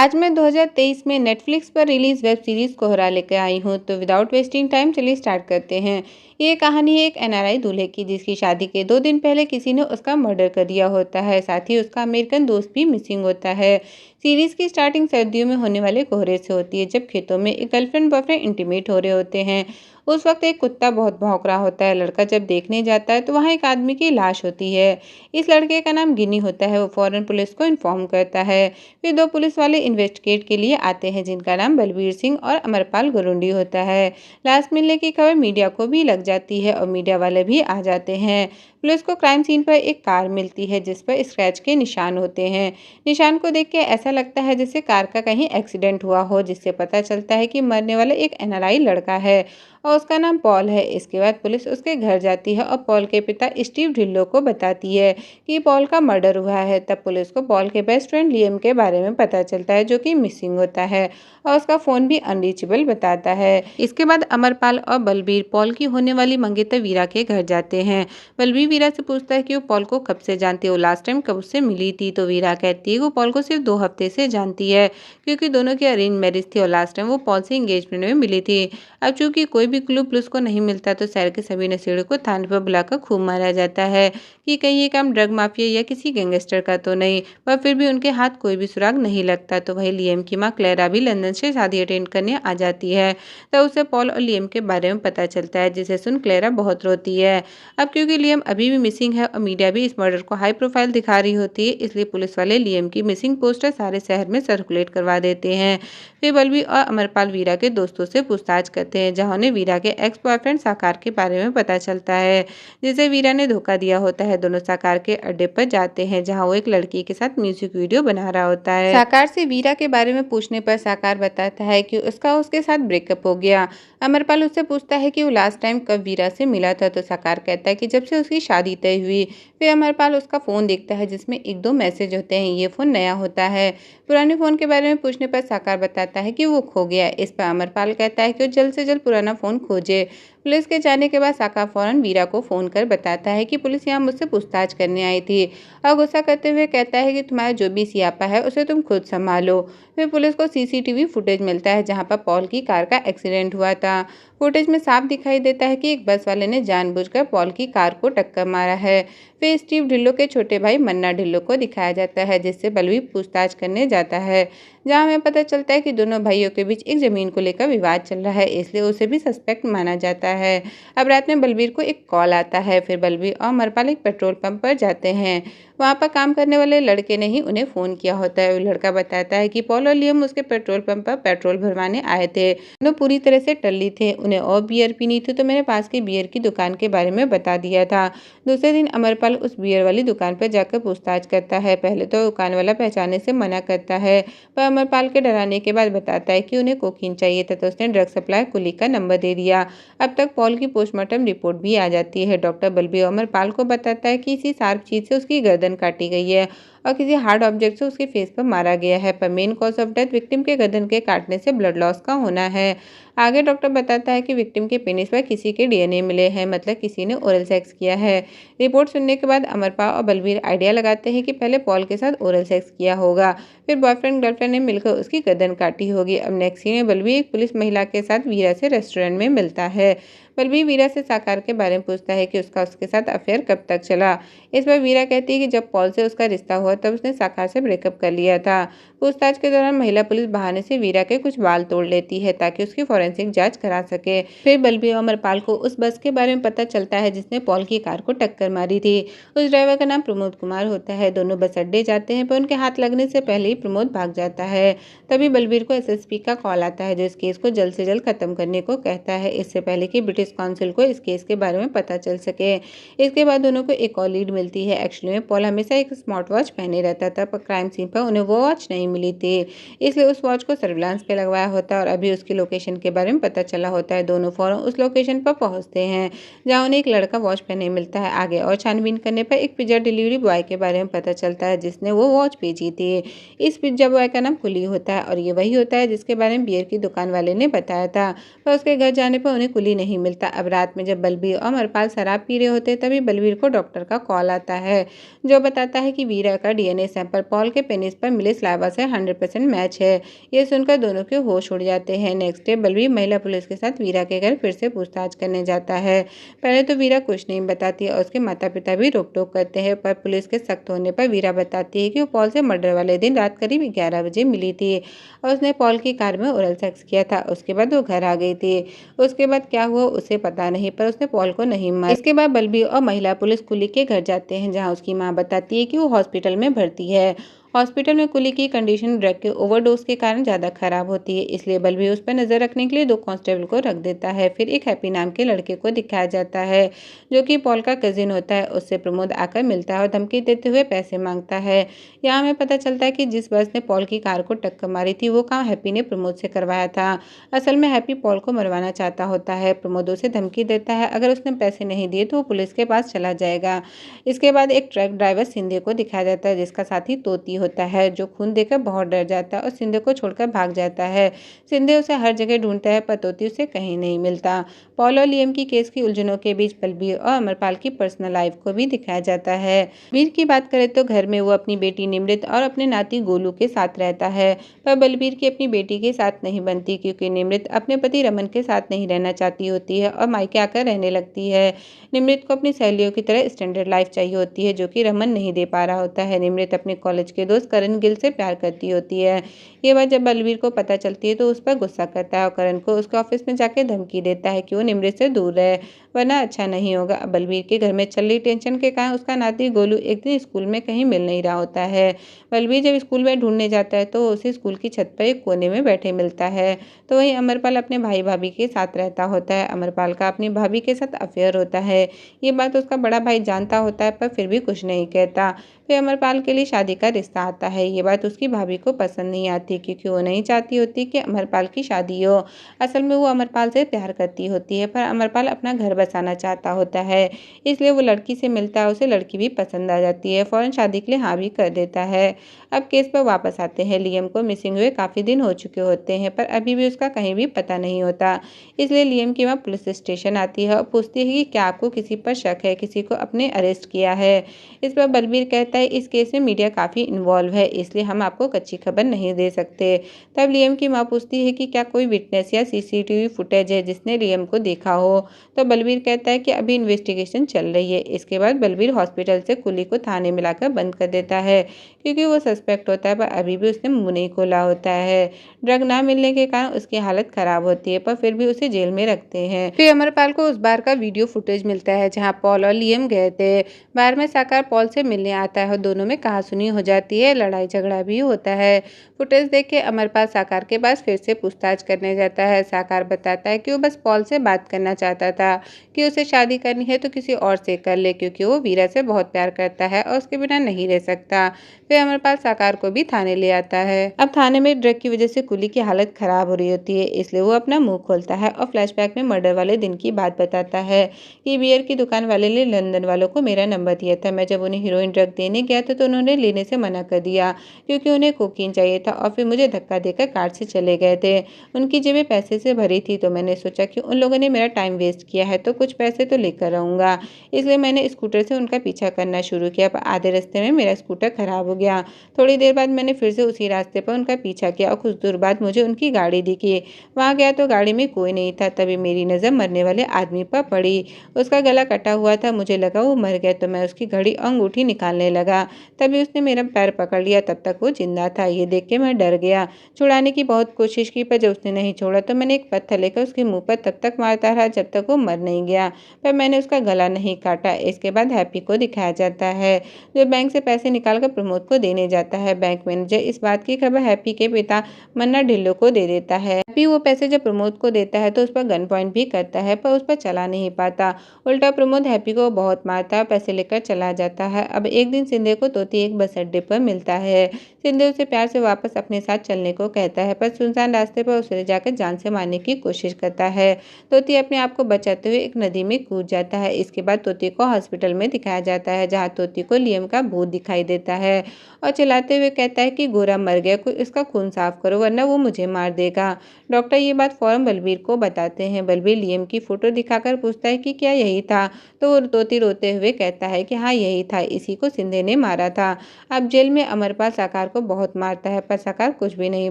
आज मैं 2023 में नेटफ्लिक्स पर रिलीज वेब सीरीज कोहरा लेकर आई हूँ। तो विदाउट वेस्टिंग टाइम चलिए स्टार्ट करते हैं। ये कहानी है एक एनआरआई दूल्हे की जिसकी शादी के 2 दिन पहले किसी ने उसका मर्डर कर दिया होता है। साथ ही उसका अमेरिकन दोस्त भी मिसिंग होता है। सीरीज की स्टार्टिंग सर्दियों में होने वाले कोहरे से होती है, जब खेतों में एक गर्लफ्रेंड बॉयफ्रेंड इंटीमेट हो रहे होते हैं। उस वक्त एक कुत्ता बहुत भौंक रहा होता है। लड़का जब देखने जाता है तो वहाँ एक आदमी की लाश होती है। इस लड़के का नाम गिनी होता है। वो फौरन पुलिस को इन्फॉर्म करता है। फिर 2 पुलिस वाले इन्वेस्टिगेट के लिए आते हैं, जिनका नाम बलबीर सिंह और अमरपाल गुरुंडी होता है। लाश मिलने की खबर मीडिया को भी लग जाती है और मीडिया वाले भी आ जाते हैं। पुलिस को क्राइम सीन पर एक कार मिलती है जिस पर स्क्रैच के निशान होते हैं। निशान को देख के ऐसा लगता है जैसे कार का कहीं एक्सीडेंट हुआ हो, जिससे पता चलता है कि मरने वाला एक एनआरआई लड़का है और उसका नाम पॉल है। इसके बाद पुलिस उसके घर जाती है और पॉल के पिता स्टीव ढिल्लो को बताती है कि पॉल का मर्डर हुआ है। तब पुलिस को पॉल के बेस्ट फ्रेंड लियम के बारे में पता चलता है, जो कि मिसिंग होता है और उसका फोन भी अनरीचेबल बताता है। इसके बाद अमरपाल और बलबीर पॉल की होने वाली मंगेतर वीरा के घर जाते हैं। बलबीर वीरा से पूछता है कि वो पॉल को कब से जानती है, वो लास्ट टाइम कब उससे मिली थी। तो वीरा कहती है वो पॉल को सिर्फ 2 हफ्ते से जानती है, क्योंकि दोनों की अरेंज मैरिज थी और लास्ट टाइम वो पॉल से एंगेजमेंट में मिली थी। अब चूंकि कोई भी क्लू पुलिस को नहीं मिलता, तो शहर के सभी नशेड़ियों को थाने पर बुलाकर खूब मारा जाता है कि कहीं ये काम ड्रग माफिया या किसी गैंगस्टर का तो नहीं। पर फिर भी उनके हाथ कोई भी सुराग नहीं लगता। तो वही लियम की माँ क्लेरा भी लंदन से शादी अटेंड करने आ जाती है। तब उसे पॉल और लियम के बारे में पता चलता है, जिसे सुन क्लेरा बहुत रोती है। अब क्योंकि लियम अभी भी मिसिंग है और मीडिया भी इस मर्डर को हाई प्रोफाइल दिखा रही होती है, इसलिए पुलिस वाले लियम की मिसिंग पोस्टर सारे शहर में सर्कुलेट करवा देते हैं। फिर बलबीर और अमरपाल वीरा के दोस्तों से पूछताछ करते हैं, जहां उन्हें वीरा के एक्स बॉयफ्रेंड साकार के बारे में पता चलता है, जिसे वीरा ने धोखा दिया होता है। दोनों साकार के अड्डे पर जाते हैं, जहां वो एक लड़की के साथ म्यूजिक वीडियो बना रहा होता है। साकार से वीरा के बारे में पूछने पर साकार बताता है कि उसके साथ ब्रेकअप हो गया। अमरपाल उससे पूछता है कि वो लास्ट टाइम कब वीरा से मिला था। तो साकार कहता है कि जब से उसकी शादी तय हुई। फिर अमरपाल उसका फोन देखता है, जिसमें 1-2 मैसेज होते हैं। ये फोन नया होता है। पुराने फोन के बारे में पूछने पर साकार बताता है कि वो खो गया। इस पर अमरपाल कहता है कि वो जल्द से जल्द पुराना फोन खोजे। पुलिस के जाने के बाद साकार फौरन वीरा को फोन कर बताता है कि पुलिस यहाँ मुझसे पूछताछ करने आई थी, और गुस्सा करते हुए कहता है कि तुम्हारा जो भी सियापा है उसे तुम खुद संभालो। फिर पुलिस को सीसीटीवी फुटेज मिलता है, जहाँ पर पॉल की कार का एक्सीडेंट हुआ था। फुटेज में साफ दिखाई देता है कि एक बस वाले ने जानबूझकर पॉल की कार को टक्कर मारा है। फिर स्टीव ढिल्लो के छोटे भाई मन्ना ढिल्लो को दिखाया जाता है, जिससे बलबीर पूछताछ करने जाता है, जहाँ हमें पता चलता है कि दोनों भाइयों के बीच एक जमीन को लेकर विवाद चल रहा है, इसलिए उसे भी सस्पेक्ट माना जाता है। अब रात में बलबीर को एक कॉल आता है। फिर बलबीर और अमरपाल एक पेट्रोल पंप पर जाते हैं। वहाँ पर काम करने वाले लड़के ने ही उन्हें फ़ोन किया होता है। वो लड़का बताता है कि पॉल और लियम उसके पेट्रोल पंप पर पेट्रोल भरवाने आए थे। दोनों पूरी तरह से टल्ली थे। उन्हें और बियर पीनी थी, तो मैंने पास की बियर की दुकान के बारे में बता दिया था। दूसरे दिन अमरपाल उस बियर वाली दुकान पर जाकर पूछताछ करता है। पहले तो दुकान वाला पहचानने से मना करता है, पर अमरपाल के डराने के बाद बताता है कि उन्हें कोकीन चाहिए था, तो उसने ड्रग सप्लाई कुली का नंबर दे दिया। अब तक पॉल की पोस्टमार्टम रिपोर्ट भी आ जाती है। डॉक्टर बलबीर अमरपाल को बताता है कि इसी शार्प चीज से उसकी गर्दन काटी गई है और किसी हार्ड ऑब्जेक्ट से उसके फेस पर मारा गया है, पर main cause of death victim के गर्दन के काटने से ब्लड लॉस का होना है। आगे डॉक्टर बताता है कि विक्टिम के पेनिस पर किसी के डीएनए मिले हैं, मतलब किसी ने ओरल सेक्स किया है। रिपोर्ट सुनने के बाद अमरपाल और बलबीर आइडिया लगाते हैं कि पहले पॉल के साथ ओरल सेक्स किया होगा, फिर बॉयफ्रेंड गर्लफ्रेंड ने मिलकर उसकी गर्दन काटी होगी। अब नेक्स्ट सीन में बलबीर एक पुलिस महिला के साथ वीरा से रेस्टोरेंट में मिलता है। बलबीर वीरा से साकार के बारे में पूछता है कि उसके साथ अफेयर कब तक चला। इस पर वीरा कहती है कि जब पॉल से उसका रिश्ता हुआ तब उसने साकार से ब्रेकअप कर लिया था। पूछताछ के दौरान महिला पुलिस बहाने से वीरा के कुछ बाल तोड़ लेती है, ताकि उसकी फॉरेंसिक जांच करा सके। फिर बलबीर और अमरपाल को उस बस के बारे में पता चलता है जिसने पॉल की कार को टक्कर मारी थी। उस ड्राइवर का नाम प्रमोद कुमार होता है। दोनों बस अड्डे जाते हैं, पर उनके हाथ लगने से पहले ही प्रमोद भाग जाता है। तभी बलबीर को एसएसपी का कॉल आता है, जो इस केस को जल्द से जल्द खत्म करने को कहता है, इससे पहले कि ब्रिटिश काउंसिल को इस केस के बारे में पता चल सके। इसके बाद दोनों को एक और लीड मिलती है। एक्चुअली में पॉल हमेशा एक स्मार्ट वॉच पहने रहता था, पर क्राइम सीन पर उन्हें वो वॉच नहीं मिली थी, इसलिए उस वॉच को सर्विलांस पे लगवाया होता है और अभी उसकी लोकेशन के बारे में पता चला होता है। दोनों फौरन उस लोकेशन पर पहुंचते हैं, जहां उन्हें एक लड़का वॉच पहने मिलता है। आगे और छानबीन करने पर एक पिज्जा डिलीवरी बॉय के बारे में पता चलता है, जिसने वो वॉच भेजी थी। इस पिज्जा बॉय का नाम कुली होता है और ये वही होता है जिसके बारे में बियर की दुकान वाले ने बताया था, पर उसके घर जाने पर उन्हें कुली नहीं मिलता। मिलता। अब रात में जब बलबीर और अमरपाल शराब पी रहे होते तभी बलबीर को डॉक्टर का कॉल आता है, जो बताता है कि वीरा का डीएनए सैंपल पॉल के पेनिस पर मिले सलाइवा से 100% मैच है। ये सुनकर दोनों के होश उड़ जाते हैं। नेक्स्ट डे बलबीर महिला पुलिस के साथ वीरा के घर फिर से पूछताछ करने जाता है। पहले तो वीरा कुछ नहीं बताती और उसके माता पिता भी रोक टोक करते हैं, पर पुलिस के सख्त होने पर वीरा बताती है कि वो पॉल से मर्डर वाले दिन रात करीब 11 बजे मिली थी और उसने पॉल की कार में ओरल सेक्स किया था। उसके बाद वो घर आ गई थी। उसके बाद क्या हुआ उसे पता नहीं, पर उसने पॉल को नहीं मारा। इसके बाद बलबीर और महिला पुलिस कुली के घर जाते हैं, जहाँ उसकी माँ बताती है कि वो हॉस्पिटल में भर्ती है। हॉस्पिटल में कुली की कंडीशन ड्रग के ओवरडोज के कारण ज़्यादा खराब होती है, इसलिए बलबीर उस पर नज़र रखने के लिए 2 कांस्टेबल को रख देता है। फिर एक हैप्पी नाम के लड़के को दिखाया जाता है, जो कि पॉल का कजिन होता है। उससे प्रमोद आकर मिलता है और धमकी देते हुए पैसे मांगता है। यहाँ हमें पता चलता है कि जिस बस ने पॉल की कार को टक्कर मारी थी वो काम हैप्पी ने प्रमोद से करवाया था। असल में हैप्पी पॉल को मरवाना चाहता होता है। प्रमोद उसे धमकी देता है, अगर उसने पैसे नहीं दिए तो वो पुलिस के पास चला जाएगा। इसके बाद एक ट्रक ड्राइवर सिंधे को दिखाया जाता है, जिसका साथी तोती होता है, जो खून देकर बहुत डर जाता है और सिंधे को छोड़कर भाग जाता है। सिंधे उसे हर जगह ढूंढता है, पर तोती उसे कहीं नहीं मिलता। पॉल और लियम की केस की उलझनों के बीच बलबीर और अमरपाल की पर्सनल लाइफ को भी दिखाया जाता है। वीर की बात करें तो घर में वो अपनी बेटी निमृत और अपने नाती गोलू के साथ रहता है, पर बलबीर की अपनी बेटी के साथ नहीं बनती, क्योंकि निमृत अपने पति रमन के साथ नहीं रहना चाहती होती है और मायके आकर रहने लगती है। निमृत को अपनी सहेलियों की तरह स्टैंडर्ड लाइफ चाहिए होती है, जो कि रमन नहीं दे पा रहा होता है। निमृत अपने कॉलेज के दोस्त करण गिल से प्यार करती होती है। ये बात जब बलबीर को पता चलती है तो उस पर गुस्सा करता है और करण को उसके ऑफिस में जाकर धमकी देता है कि वो निमृत से दूर रहे, वरना अच्छा नहीं होगा। बलबीर के घर में चल रही टेंशन के कारण उसका नाती गोलू एक दिन स्कूल में कहीं मिल नहीं रहा होता है। बलबीर जब स्कूल में ढूंढने जाता है तो उसे स्कूल की छत पर एक कोने में बैठे मिलता है। तो वहीं अमरपाल अपने भाई भाभी के साथ रहता होता है। अमरपाल का अपनी भाभी के साथ अफेयर होता है। ये बात उसका बड़ा भाई जानता होता है, पर फिर भी कुछ नहीं कहता। फिर अमरपाल के लिए शादी का रिश्ता आता है। ये बात उसकी भाभी को पसंद नहीं आती, क्योंकि वो नहीं चाहती होती कि अमरपाल की शादी हो। असल में वो अमरपाल से प्यार करती होती है, पर अमरपाल अपना घर बसाना चाहता होता है, इसलिए वो लड़की से मिलता है। उसे लड़की भी पसंद आ जाती है, फौरन शादी के लिए हाँ भी कर देता है। अब केस पर वापस आते हैं। लियम को मिसिंग हुए काफ़ी दिन हो चुके होते हैं, पर अभी भी उसका कहीं भी पता नहीं होता। इसलिए लियम की माँ पुलिस स्टेशन आती है और पूछती है कि क्या आपको किसी पर शक है, किसी को अपने अरेस्ट किया है। इस पर बलबीर कहता है इस केस में मीडिया काफ़ी इन्वॉल्व है, इसलिए हम आपको कच्ची खबर नहीं दे सकते। तब लियम की माँ पूछती है कि क्या कोई विटनेस या सीसीटीवी फुटेज है जिसने लियम को देखा हो। तो बलबीर कहता है कि अभी इन्वेस्टिगेशन चल रही है। इसके बाद बलबीर हॉस्पिटल से कुली को थाने में लाकर बंद कर देता है, क्योंकि वो सस्पेक्ट होता है, पर अभी भी उसने मुंह नहीं खोला होता है। ड्रग ना मिलने के कारण उसकी हालत खराब होती है, पर फिर भी उसे जेल में रखते हैं। फिर अमरपाल को उस बार का वीडियो फुटेज मिलता है जहां पॉल और लियम गए थे। बार में साकार पॉल से मिलने आता है और दोनों में कहासुनी हो जाती है, लड़ाई झगड़ा भी होता है। फुटेज देख के अमरपाल साकार के पास फिर से पूछताछ करने जाता है। साकार बताता है कि वो बस पॉल से बात करना चाहता था कि उसे शादी करनी है तो किसी और से कर ले, क्योंकि वो वीरा से बहुत प्यार करता है और उसके बिना नहीं रह सकता। फिर अमरपाल साकार को भी थाने ले आता है। अब थाने में ड्रग की वजह से कुली की हालत खराब हो रही होती है, इसलिए वो अपना मुंह खोलता है और फ्लैशबैक में मर्डर वाले दिन की बात बताता है कि बियर की दुकान वाले ने लंदन वालों को मेरा नंबर दिया था। मैं जब उन्हें हीरोइन ड्रग देने गया था तो उन्होंने लेने से मना कर दिया, क्योंकि उन्हें कोकीन चाहिए था और फिर मुझे धक्का देकर कार से चले गए थे। उनकी जेबें पैसे से भरी थी, तो मैंने सोचा कि उन लोगों ने मेरा टाइम वेस्ट किया है तो कुछ पैसे तो लेकर आऊँगा, इसलिए मैंने स्कूटर से उनका पीछा करना शुरू किया। पर आधे रास्ते में मेरा स्कूटर खराब हो गया। थोड़ी देर बाद मैंने फिर से उसी रास्ते पर उनका पीछा किया और कुछ दूर बाद मुझे उनकी गाड़ी दिखी। वहाँ गया तो गाड़ी में कोई नहीं था। तभी मेरी नज़र मरने वाले आदमी पर पड़ी। उसका गला कटा हुआ था, मुझे लगा वो मर गया, तो मैं उसकी घड़ी और अंगूठी निकालने लगा। तभी उसने मेरा पैर पकड़ लिया, तब तक वो जिंदा था। ये देख के मैं डर गया। छुड़ाने की बहुत कोशिश की, पर जब उसने नहीं छोड़ा तो मैंने एक पत्थर लेकर उसके मुंह पर तब तक मारता रहा जब तक वो मर नहीं गया, पर मैंने उसका गला नहीं काटा। इसके बाद हैप्पी को दिखाया जाता है, जो बैंक से पैसे निकालकर प्रमोद को देने जाता है। बैंक मैनेजर इस बात की खबर हैप्पी के पिता मन्ना ढिल्लो को दे देता है। हैप्पी वो पैसे जब प्रमोद को देता है तो उस पर गन पॉइंट भी करता है, पर उस पर चला नहीं पाता। उल्टा प्रमोद हैप्पी को बहुत मारता है, पैसे लेकर चला जाता है। अब एक दिन सिंधे को तोती एक बस अड्डे पर मिलता है। सिंधे उसे प्यार से वापस अपने साथ चलने को कहता है, पर सुनसान रास्ते पर उसे ले जाकर जान से मारने की कोशिश करता है। तोती अपने आप को बचाते हुए एक नदी में कूद जाता है। इसके बाद तोती को हॉस्पिटल में दिखाया जाता है, जहाँ तोती को लियम का भूत दिखाई देता है और चिल्लाते हुए कहता है कि गोरा मर गया, कोई इसका खून साफ करो वरना वो मुझे मार देगा। डॉक्टर ये बात फौरन बलबीर को बताते हैं। बलबीर लियम की फोटो दिखाकर पूछता है कि क्या यही था, तो वो तोती रोते हुए कहता है कि हाँ यही था, इसी को सिंधे ने मारा था। अब जेल में अमरपाल साकार को बहुत मारता है, पर साकार कुछ भी नहीं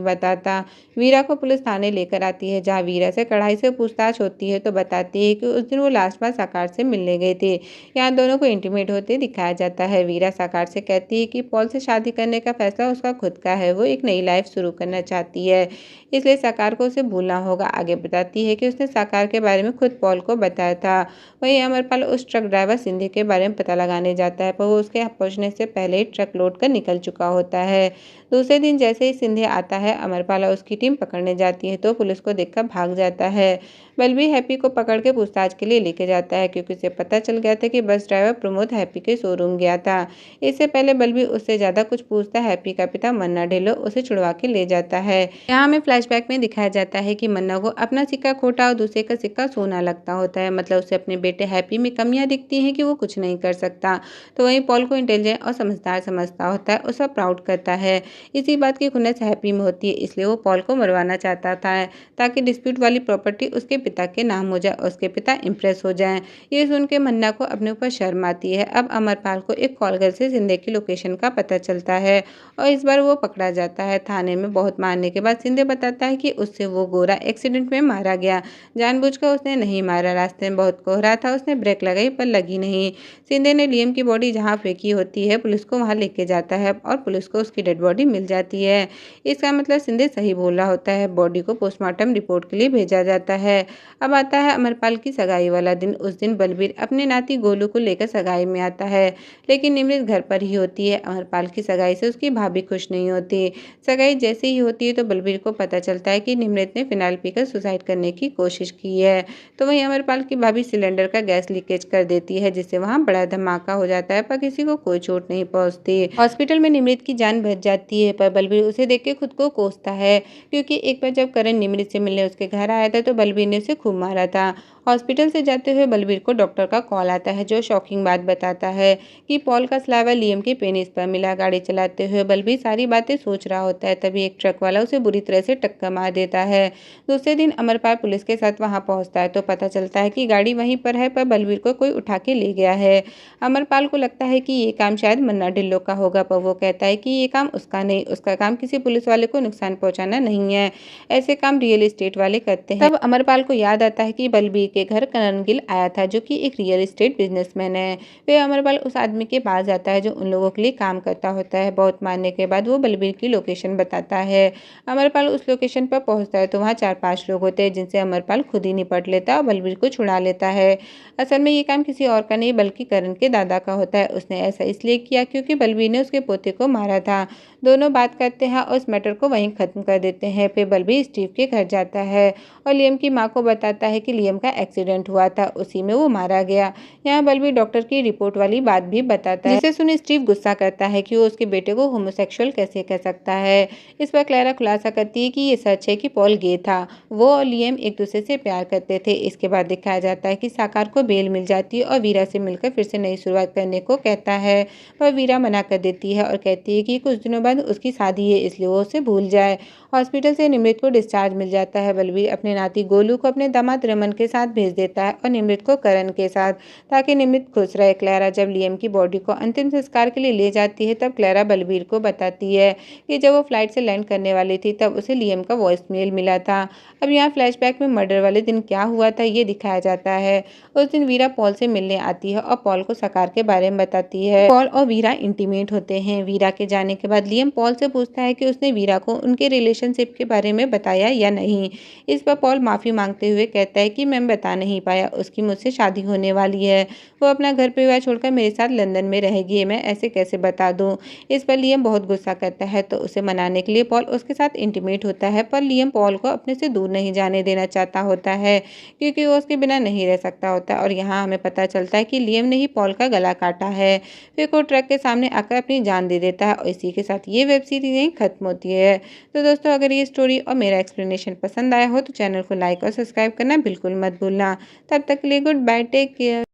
बताता। वीरा को पुलिस थाने लेकर आती है, जहाँ वीरा से कड़ाई से पूछताछ होती है तो बताती है कि उस दिन वो लास्ट बार साकार से मिलने गए थे। यहाँ दोनों को इंटीमेट होते दिखाया जाता है। वीरा साकार से कहती है कि पॉल से शादी करने का फैसला उसका खुद का है, वो एक नई लाइफ शुरू करना चाहती है, इसलिए साकार को उसे भूलना होगा। आगे बताती है कि उसने साकार के बारे में खुद पॉल को बताया था। वहीं अमरपाल उस ट्रक ड्राइवर सिंधे के बारे में पता लगाने जाता है, पर वो उसके पहुंचने से पहले ही ट्रक लोड कर निकल चुका होता है। दूसरे दिन जैसे ही सिंधे आता है, अमरपाल और उसकी टीम पकड़ने जाती है तो पुलिस को देखकर भाग जाता है। बलबीर हैप्पी को पकड़ के पूछताछ के लिए लेके जाता है, क्योंकि उसे पता चल गया था कि बस ड्राइवर प्रमोद हैप्पी के शोरूम गया था। इससे पहले बलबीर उससे ज्यादा कुछ पूछता, हैप्पी का पिता मन्ना ढिल्लो उसे छुड़वा के ले जाता है। यहाँ हमें फ्लैशबैक में दिखाया जाता है कि मन्ना को अपना सिक्का खोटा और दूसरे का सिक्का सोना लगता होता है, मतलब उसे अपने बेटे हैप्पी में कमियां दिखती हैं कि वो कुछ नहीं कर सकता। तो वहीं पॉल को इंटेलिजेंट और समझदार समझता होता है, उसे प्राउड करता है। इसी बात की खुन्नस हैप्पी में होती है, इसलिए वो पॉल को मरवाना चाहता था, ताकि डिस्प्यूट वाली प्रॉपर्टी उसके पिता के नाम हो जाए और उसके पिता इम्प्रेस हो जाएं। ये सुन के मन्ना को अपने ऊपर शर्म आती है। अब अमरपाल को एक कॉल गर्ल से सिंधे की लोकेशन का पता चलता है और इस बार वो पकड़ा जाता है। थाने में बहुत मारने के बाद सिंधे बताता है कि उससे वो गोरा एक्सीडेंट में मारा गया, जानबूझकर उसने नहीं मारा। रास्ते में बहुत कोहरा था, उसने ब्रेक लगाई पर लगी नहीं। सिंधे ने लियम की बॉडी जहाँ फेंकी होती है, पुलिस को वहाँ लेके जाता है और पुलिस को उसकी डेड बॉडी मिल जाती है। इसका मतलब सिंधे सही बोल रहा होता है। बॉडी को पोस्टमार्टम रिपोर्ट के लिए भेजा जाता है। अब आता है अमरपाल की सगाई वाला दिन। उस दिन बलबीर अपने नाती गोलू को लेकर सगाई में आता है, लेकिन निमृत घर पर ही होती है। अमरपाल की सगाई से उसकी भाभी खुश नहीं होती। सगाई जैसे ही होती है तो बलबीर को पता चलता है कि निमृत ने फिनाइल पीकर सुसाइड करने की कोशिश की है। तो वहीं अमरपाल की भाभी सिलेंडर का गैस लीकेज कर देती है, जिससे वहां बड़ा धमाका हो जाता है, पर किसी को कोई चोट नहीं पहुंचती। हॉस्पिटल में निमृत की जान बच जाती है, पर बलबीर उसे देख के खुद को कोसता है, क्योंकि एक बार जब करण निमृत से मिलने उसके घर आया था तो बलबीर ने उसे खूब मारा था। हॉस्पिटल से जाते हुए बलबीर को डॉक्टर का कॉल आता है, जो शॉकिंग बात बताता है कि पॉल का स्लाइवर लियम के पेनिस पर मिला। गाड़ी चलाते हुए बलबीर सारी बातें सोच रहा होता है, तभी एक ट्रक वाला उसे बुरी तरह से टक्कर मार देता है। दूसरे दिन अमरपाल पुलिस के साथ वहां पहुंचता है तो पता चलता है कि गाड़ी वहीं पर है, पर बलबीर को कोई उठा के ले गया है। अमरपाल को लगता है कि ये काम शायद मन्ना ढिल्लो का होगा, पर वो कहता है कि ये काम उसका नहीं, उसका काम किसी पुलिस वाले को नुकसान पहुंचाना नहीं है, ऐसे काम रियल एस्टेट वाले करते हैं। तब अमरपाल को याद आता है कि बलबीर के घर करण गिल आया था, जो कि एक रियल एस्टेट बिजनेसमैन है। वे अमरपाल उस आदमी के पास जाता है जो उन लोगों के लिए काम करता होता है। बहुत मारने के बाद वो बलबीर की लोकेशन बताता है। अमरपाल उस लोकेशन पर पहुंचता है तो वहाँ 4-5 लोग होते हैं, जिनसे अमरपाल खुद ही निपट लेता है और बलबीर को छुड़ा लेता है। असल में ये काम किसी और का नहीं बल्कि करण के दादा का होता है। उसने ऐसा इसलिए किया क्योंकि बलबीर ने उसके पोते को मारा था। दोनों बात करते हैं और उस मैटर को वहीं खत्म कर देते हैं। फिर बलबीर स्टीव के घर जाता है और लियम की माँ को बताता है कि लियम का एक्सीडेंट हुआ था, उसी में वो मारा गया। यहाँ बलबीर डॉक्टर की रिपोर्ट वाली बात भी बताता है, जिसे सुन स्टीव गुस्सा करता है कि वो उसके बेटे को होमोसेक्सुअल कैसे कह सकता है। इस पर क्लैरा खुलासा करती है कि ये सच है कि पॉल गे था, वो और लियम एक दूसरे से प्यार करते थे। इसके बाद दिखाया जाता है कि साकार को बेल मिल जाती है और वीरा से मिलकर फिर से नई शुरुआत करने को कहता है, पर वीरा मना कर देती है और कहती है कि कुछ दिनों बाद उसकी शादी है, इसलिए वो उसे भूल जाए। हॉस्पिटल से निमृत को डिस्चार्ज मिल जाता है। बलबीर अपने नाती गोलू को अपने दामाद रमन के साथ भेज देता है और निमृत को करण के साथ, ताकि निमृत खुश रहे। क्लैरा जब लियम की बॉडी को अंतिम संस्कार के लिए ले जाती है, तब क्लैरा बलबीर को बताती है कि जब वो फ्लाइट से लैंड करने वाली थी तब उसे लियम का वॉइसमेल मिला था। अब यहाँ फ्लैशबैक में मर्डर वाले दिन क्या हुआ था ये दिखाया जाता है। उस दिन वीरा पॉल से मिलने आती है और पॉल को साकार के बारे में बताती है। पॉल और वीरा इंटीमेट होते हैं। वीरा के जाने के बाद लियम पॉल से पूछता है कि उसने वीरा को उनके रिलेशनशिप के बारे में बताया या नहीं। इस पर पॉल माफी मांगते हुए कहता है कि मैं बता बता नहीं पाया। उसकी मुझसे शादी होने वाली है, वो अपना घर परिवार छोड़कर मेरे साथ लंदन में रहेगी, मैं ऐसे कैसे बता दूं। इस पर लियम बहुत गुस्सा करता है तो उसे मनाने के लिए पॉल उसके साथ इंटीमेट होता है, पर लियम पॉल को अपने से दूर नहीं जाने देना चाहता होता है क्योंकि वो उसके बिना नहीं रह सकता होता। और यहाँ हमें पता चलता है कि लियम ने ही पॉल का गला काटा है, फिर वो ट्रक के सामने आकर अपनी जान दे देता है और इसी के साथ ये वेब सीरीज यहीं खत्म होती है। तो दोस्तों, अगर ये स्टोरी और मेरा एक्सप्लेनेशन पसंद आया हो तो चैनल को लाइक और सब्सक्राइब करना बिल्कुल मत भूलना। तब तक के लिए गुड बाय, टेक केयर।